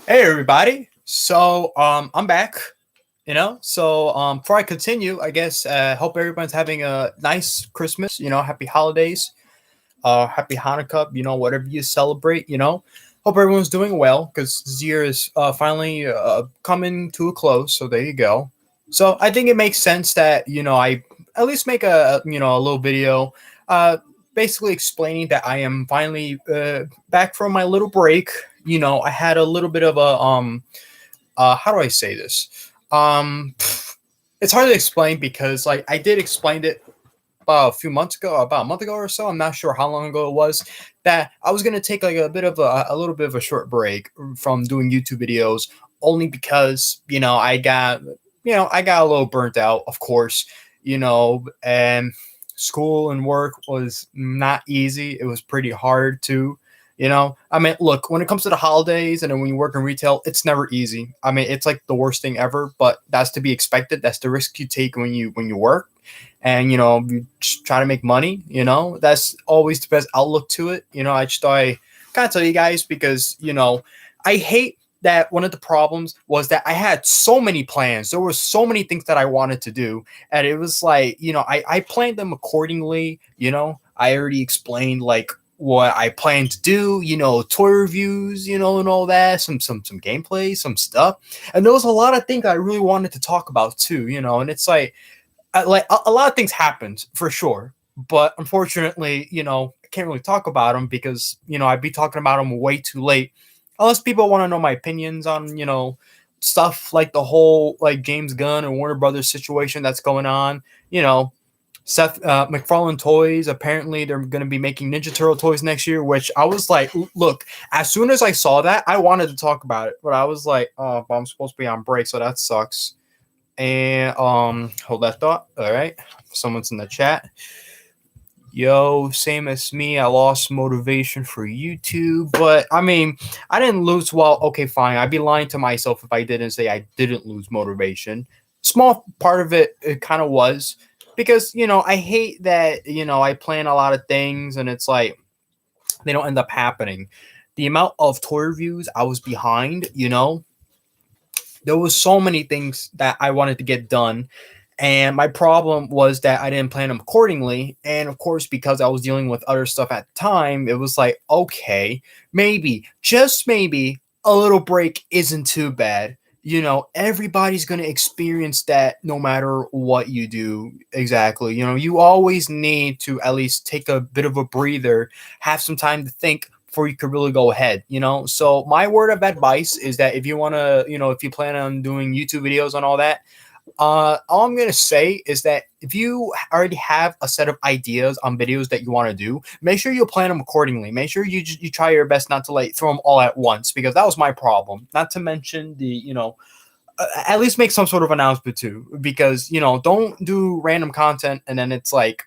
Hey everybody. I'm back, before I continue, I guess hope everyone's having a nice Christmas, happy holidays, happy Hanukkah, whatever you celebrate, Hope everyone's doing well cuz this year is finally coming to a close, so there you go. So, I think it makes sense that, I at least make a little video uh basically explaining that I am finally back from my little break. I had a little bit of a how do I say this? It's hard to explain because like I did explain it about a few months ago, about a month ago or so. I'm not sure how long ago it was that I was gonna take like a little bit of a short break from doing YouTube videos, only because I got a little burnt out, of course, and school and work was not easy. It was pretty hard too. I mean, look, when it comes to the holidays and then when you work in retail, it's never easy. I mean, it's like the worst thing ever, but that's to be expected. That's the risk you take when you work, and you just try to make money. That's always the best outlook to it. I just thought I kind of tell you guys because I hate that one of the problems was that I had so many plans. There were so many things that I wanted to do, and it was like I planned them accordingly. I already explained like what I plan to do, toy reviews, and all that, some gameplay, some stuff. And there was a lot of things I really wanted to talk about too, and it's like a lot of things happened for sure, but unfortunately, I can't really talk about them because I'd be talking about them way too late, unless people want to know my opinions on stuff like the whole like James Gunn and Warner Brothers situation that's going on. Seth MacFarlane Toys, apparently they're going to be making Ninja Turtle toys next year, which I was like, look, as soon as I saw that, I wanted to talk about it, but I was like, oh, but I'm supposed to be on break, so that sucks. And hold that thought. All right, someone's in the chat. Yo, same as me. I lost motivation for YouTube, but I mean, I didn't lose. Well, okay, fine. I'd be lying to myself if I didn't say I didn't lose motivation. Small part of it kind of was because I hate that I plan a lot of things and it's like they don't end up happening. The amount of toy reviews I was behind, there was so many things that I wanted to get done. And my problem was that I didn't plan them accordingly. And of course, because I was dealing with other stuff at the time, it was like, okay, maybe, just maybe, a little break isn't too bad. Everybody's going to experience that no matter what you do exactly. You always need to at least take a bit of a breather, have some time to think before you could really go ahead. So my word of advice is that if you want to, if you plan on doing YouTube videos and all that, all I'm gonna say is that if you already have a set of ideas on videos that you want to do, make sure you plan them accordingly. Make sure you try your best not to like throw them all at once, because that was my problem. Not to mention the at least make some sort of announcement too, because don't do random content and then it's like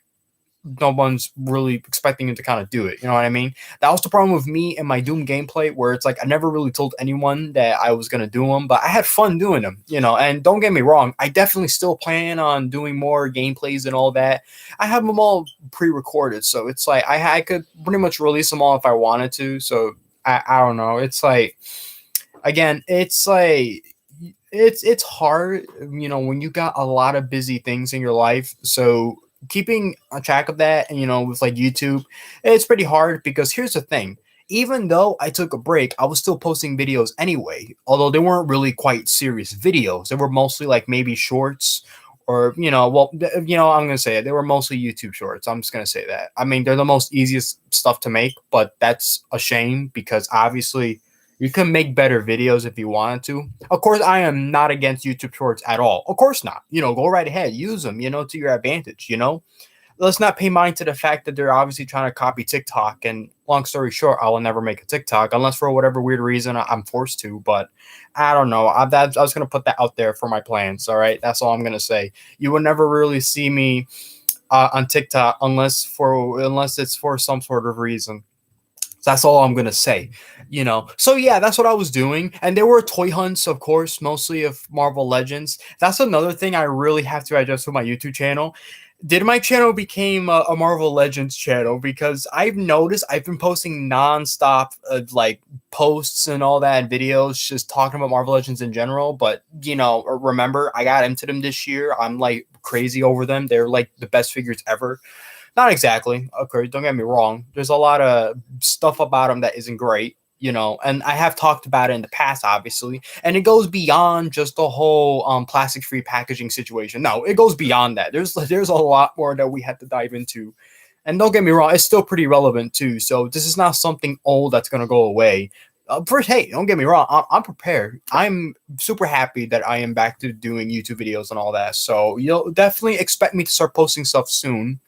no one's really expecting you to kind of do it. You know what I mean? That was the problem with me and my Doom gameplay, where it's like I never really told anyone that I was gonna do them, but I had fun doing them. And don't get me wrong, I definitely still plan on doing more gameplays and all that. I have them all pre-recorded, so it's like I could pretty much release them all if I wanted to. So I don't know. It's like again, it's like it's hard, when you got a lot of busy things in your life. So keeping a track of that, and with like YouTube, it's pretty hard because here's the thing. Even though I took a break, I was still posting videos anyway, although they weren't really quite serious videos. They were mostly like maybe shorts, or I'm gonna say it, they were mostly YouTube shorts. I'm just gonna say that. I mean, they're the most easiest stuff to make, but that's a shame because obviously you can make better videos if you wanted to. Of course, I am not against YouTube Shorts at all. Of course not. Go right ahead, use them, to your advantage. Let's not pay mind to the fact that they're obviously trying to copy TikTok. And long story short, I will never make a TikTok unless for whatever weird reason I'm forced to. But I don't know. I was going to put that out there for my plans. All right. That's all I'm going to say. You will never really see me on TikTok unless it's for some sort of reason. So that's all I'm gonna say, So yeah, that's what I was doing, and there were toy hunts, of course, mostly of Marvel Legends. That's another thing I really have to adjust with my YouTube channel. Did my channel became a Marvel Legends channel? Because I've noticed I've been posting nonstop like posts and all that and videos just talking about Marvel Legends in general. But remember I got into them this year. I'm like crazy over them. They're like the best figures ever. Not exactly. Okay, don't get me wrong. There's a lot of stuff about them that isn't great, and I have talked about it in the past, obviously. And it goes beyond just the whole plastic-free packaging situation. No, it goes beyond that. There's a lot more that we had to dive into. And don't get me wrong, it's still pretty relevant too. So this is not something old that's gonna go away. First, hey, don't get me wrong. I'm prepared. I'm super happy that I am back to doing YouTube videos and all that. So you'll definitely expect me to start posting stuff soon.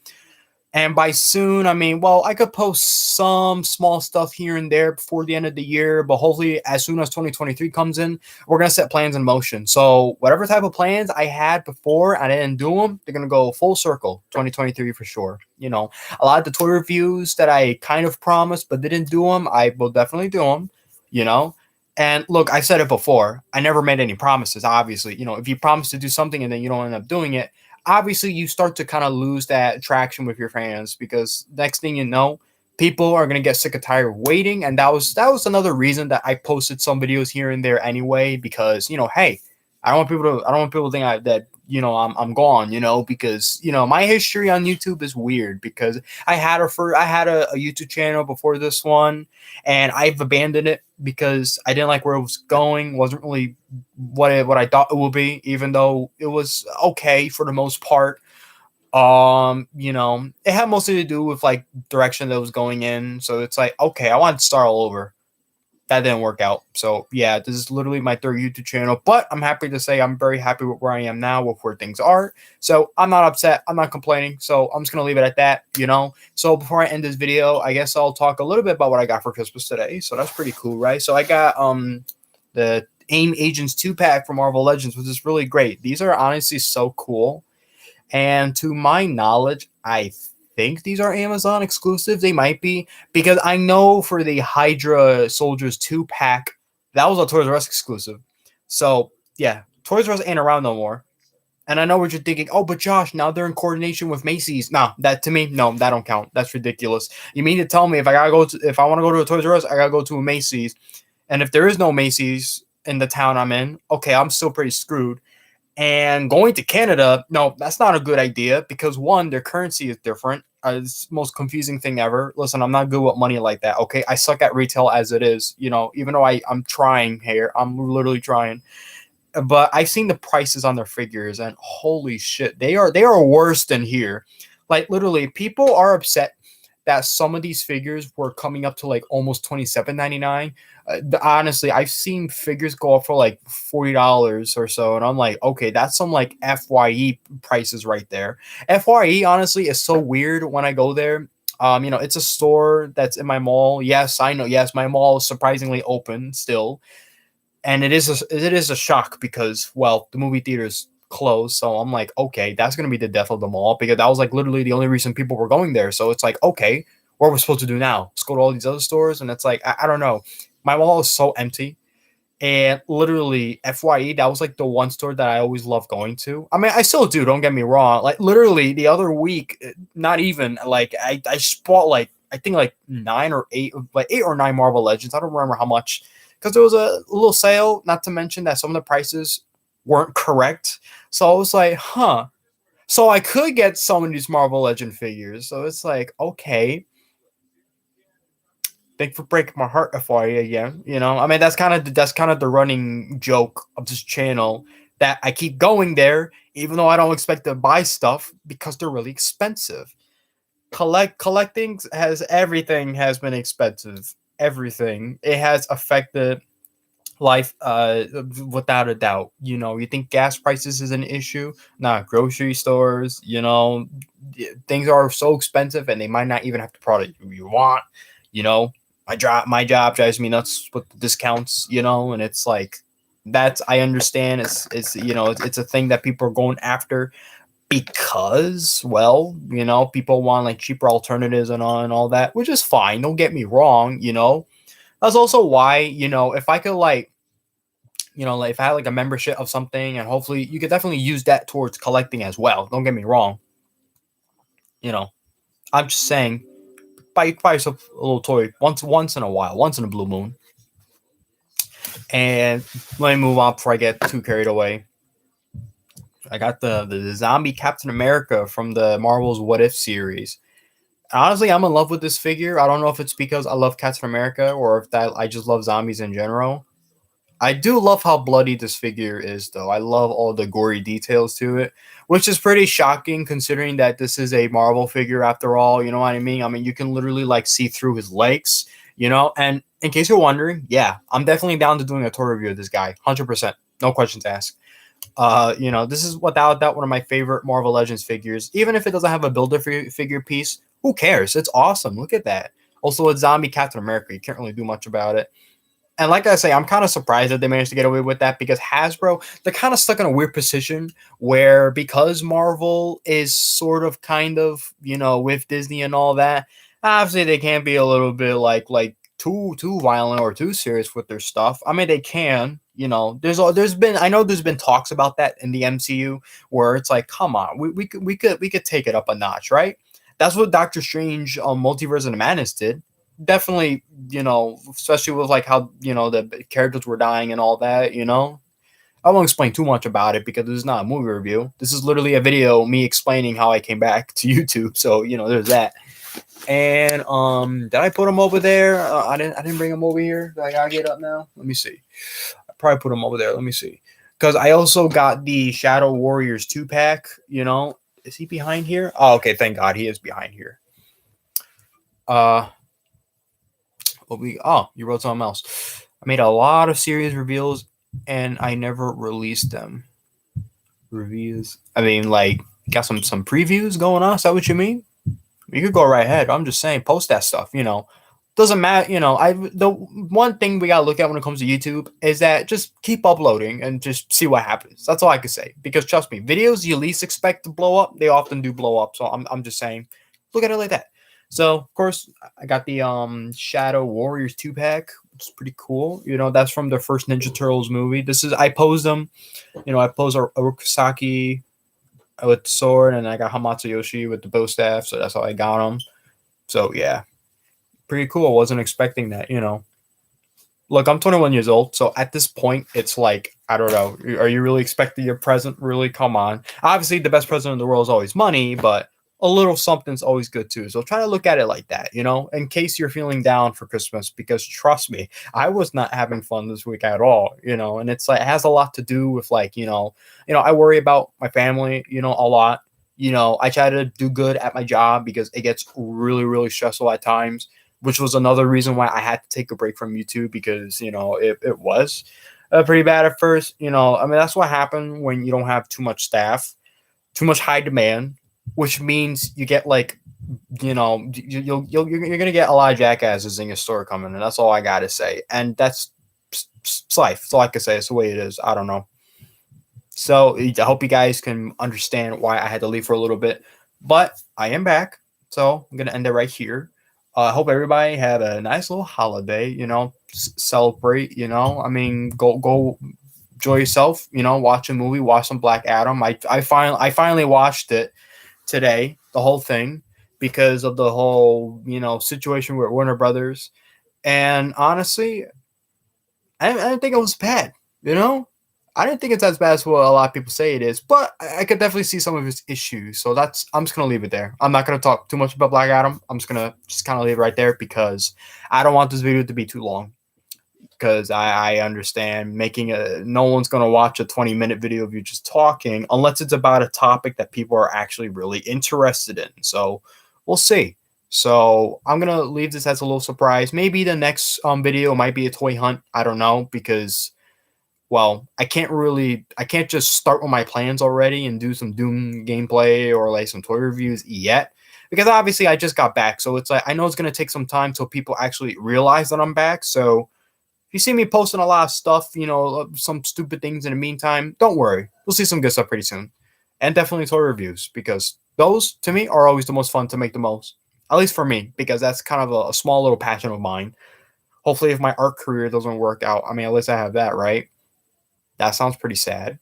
And by soon, I mean, well, I could post some small stuff here and there before the end of the year, but hopefully, as soon as 2023 comes in, we're going to set plans in motion. So, whatever type of plans I had before, I didn't do them, they're going to go full circle 2023 for sure. A lot of the toy reviews that I kind of promised but didn't do them, I will definitely do them, you know. And look, I said it before, I never made any promises, obviously. If you promise to do something and then you don't end up doing it, obviously you start to kind of lose that traction with your fans because next thing you know, people are gonna get sick and tired of waiting. And that was another reason that I posted some videos here and there anyway, because hey, I don't want people to think that I'm gone, because my history on YouTube is weird because I had a YouTube channel before this one, and I've abandoned it because I didn't like where it was going. Wasn't really what I thought it would be, even though it was okay for the most part. It had mostly to do with like direction that was going in. So it's like, okay, I want to start all over. That didn't work out. So yeah, this is literally my third YouTube channel, but I'm happy to say I'm very happy with where I am now, with where things are. So I'm not upset. I'm not complaining. So I'm just gonna leave it at that. So before I end this video, I guess I'll talk a little bit about what I got for Christmas today. So that's pretty cool, right? So I got the AIM Agents 2-pack for Marvel Legends, which is really great. These are honestly so cool. And to my knowledge, I think these are Amazon exclusive. They might be, because I know for the Hydra Soldiers 2-pack, that was a Toys R Us exclusive. So yeah, Toys R Us ain't around no more. And I know what you're thinking. Oh, but Josh, now they're in coordination with Macy's. No, that to me, no, that don't count. That's ridiculous. You mean to tell me if I want to go to a Toys R Us, I gotta go to a Macy's, and if there is no Macy's in the town I'm in, okay, I'm still pretty screwed. And going to Canada, no, that's not a good idea because one, their currency is different. It's the most confusing thing ever. Listen, I'm not good with money like that. Okay, I suck at retail as it is. Even though I'm trying here, I'm literally trying. But I've seen the prices on their figures, and holy shit, they are worse than here. Like literally, people are upset that some of these figures were coming up to like almost $27.99. Honestly, I've seen figures go up for like $40 or so, and I'm like, okay, that's some like FYE prices right there. FYE honestly is so weird when I go there. It's a store that's in my mall. Yes, I know. Yes, my mall is surprisingly open still, and it is a shock because, well, the movie theaters closed. So I'm like, okay, that's gonna be the death of the mall because that was like literally the only reason people were going there. So it's like, okay, what are we supposed to do now? Let's go to all these other stores, and it's like, I don't know. My mall is so empty. And literally, FYE, that was like the one store that I always loved going to. I mean, I still do, don't get me wrong. Like literally the other week, not even like I bought like I think like 9 or 8, like 8 or 9 Marvel Legends. I don't remember how much, because there was a little sale. Not to mention that some of the prices weren't correct. So I was like, huh. So I could get some of these Marvel Legend figures. So it's like, okay, thank you for breaking my heart for you again. I mean, that's kind of the running joke of this channel, that I keep going there even though I don't expect to buy stuff because they're really expensive. Collecting has everything has been expensive. Everything, it has affected life, without a doubt. You think gas prices is an issue? Nah, grocery stores, things are so expensive, and they might not even have the product you want. you know my job drives me nuts with the discounts, and it's like, that's, I understand, it's a thing that people are going after because, well, people want like cheaper alternatives and all that, which is fine, don't get me wrong. That's also why, if I could like if I had like a membership of something, and hopefully you could definitely use that towards collecting as well, don't get me wrong. You know, I'm just saying, buy yourself a little toy once in a while, once in a blue moon. And let me move on before I get too carried away. I got the zombie Captain America from the Marvel's What If series. Honestly, I'm in love with this figure. I don't know if it's because I love Captain America or if that I just love zombies in general. I do love how bloody this figure is, though. I love all the gory details to it, which is pretty shocking considering that this is a Marvel figure after all. You know what I mean? I mean, you can literally like see through his legs, you know. And in case you're wondering, yeah, I'm definitely down to doing a tour review of this guy, 100%, no questions asked. This is without doubt one of my favorite Marvel Legends figures. Even if it doesn't have a builder figure piece, who cares? It's awesome. Look at that. Also, a zombie Captain America. You can't really do much about it. And like I say, I'm kind of surprised that they managed to get away with that because Hasbro, they're kind of stuck in a weird position where because Marvel is sort of kind of, with Disney and all that, obviously they can't be a little bit like too violent or too serious with their stuff. I mean, they can, there's been I know there's been talks about that in the MCU where it's like, come on, we could take it up a notch, right? That's what Doctor Strange Multiverse of Madness did. Definitely, especially with like how the characters were dying and all that. I won't explain too much about it because this is not a movie review. This is literally a video me explaining how I came back to YouTube. So there's that. And did I put him over there? I didn't bring him over here. Do I gotta get up now? Let me see. I probably put him over there. Let me see. Because I also got the Shadow Warriors 2-pack. Is he behind here? Oh, okay. Thank God he is behind here. You wrote something else. I made a lot of series reveals and I never released them. Reviews. I mean, like, got some previews going on. Is that what you mean? You could go right ahead. I'm just saying, post that stuff. Doesn't matter. The one thing we gotta look at when it comes to YouTube is that just keep uploading and just see what happens. That's all I can say. Because trust me, videos you least expect to blow up, they often do blow up. So I'm just saying, look at it like that. So of course I got the Shadow Warriors 2-pack, which is pretty cool. That's from the first Ninja Turtles movie. I posed them. I posed Urusaki with the sword, and I got Hamato Yoshi with the bow staff. So that's how I got them. So yeah, pretty cool. I wasn't expecting that. Look, I'm 21 years old, so at this point, it's like, I don't know. Are you really expecting your present? Really? Come on. Obviously, the best present in the world is always money, but a little something's always good too. So try to look at it like that, in case you're feeling down for Christmas, because trust me, I was not having fun this week at all, and it's like, it has a lot to do with like, I worry about my family, a lot. I try to do good at my job because it gets really, really stressful at times, which was another reason why I had to take a break from YouTube because, it was pretty bad at first. I mean, that's what happened when you don't have too much staff, too much high demand, which means you get like, you're going to get a lot of jackasses in your store coming. And that's all I got to say. And that's life. That's all I can say. It's the way it is. I don't know. So I hope you guys can understand why I had to leave for a little bit, but I am back. So I'm going to end it right here. I hope everybody had a nice little holiday, celebrate, I mean, go enjoy yourself, watch a movie, watch some Black Adam. I finally watched it today, the whole thing, because of the whole, situation with Warner Brothers. And honestly, I didn't think it was bad, I didn't think it's as bad as what a lot of people say it is, but I could definitely see some of its issues. So I'm just gonna leave it there. I'm not gonna talk too much about Black Adam. I'm just gonna kind of leave it right there because I don't want this video to be too long. Because I understand no one's gonna watch a 20-minute video of you just talking unless it's about a topic that people are actually really interested in. So we'll see. So I'm gonna leave this as a little surprise. Maybe the next video might be a toy hunt. I don't know because, well, I can't just start with my plans already and do some Doom gameplay or like some toy reviews yet. Because obviously I just got back. So it's like, I know it's going to take some time till people actually realize that I'm back. So if you see me posting a lot of stuff, some stupid things in the meantime, don't worry. We'll see some good stuff pretty soon. And definitely toy reviews because those, to me, are always the most fun to make the most. At least for me, because that's kind of a small little passion of mine. Hopefully, if my art career doesn't work out, I mean, at least I have that, right? That sounds pretty sad.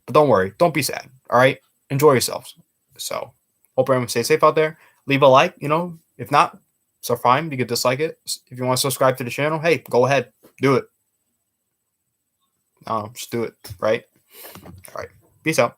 But don't worry. Don't be sad. All right? Enjoy yourselves. So, hope everyone stays safe out there. leave a like. If not, so fine. You could dislike it. If you want to subscribe to the channel, hey, go ahead, do it. Just do it, right? All right. Peace out.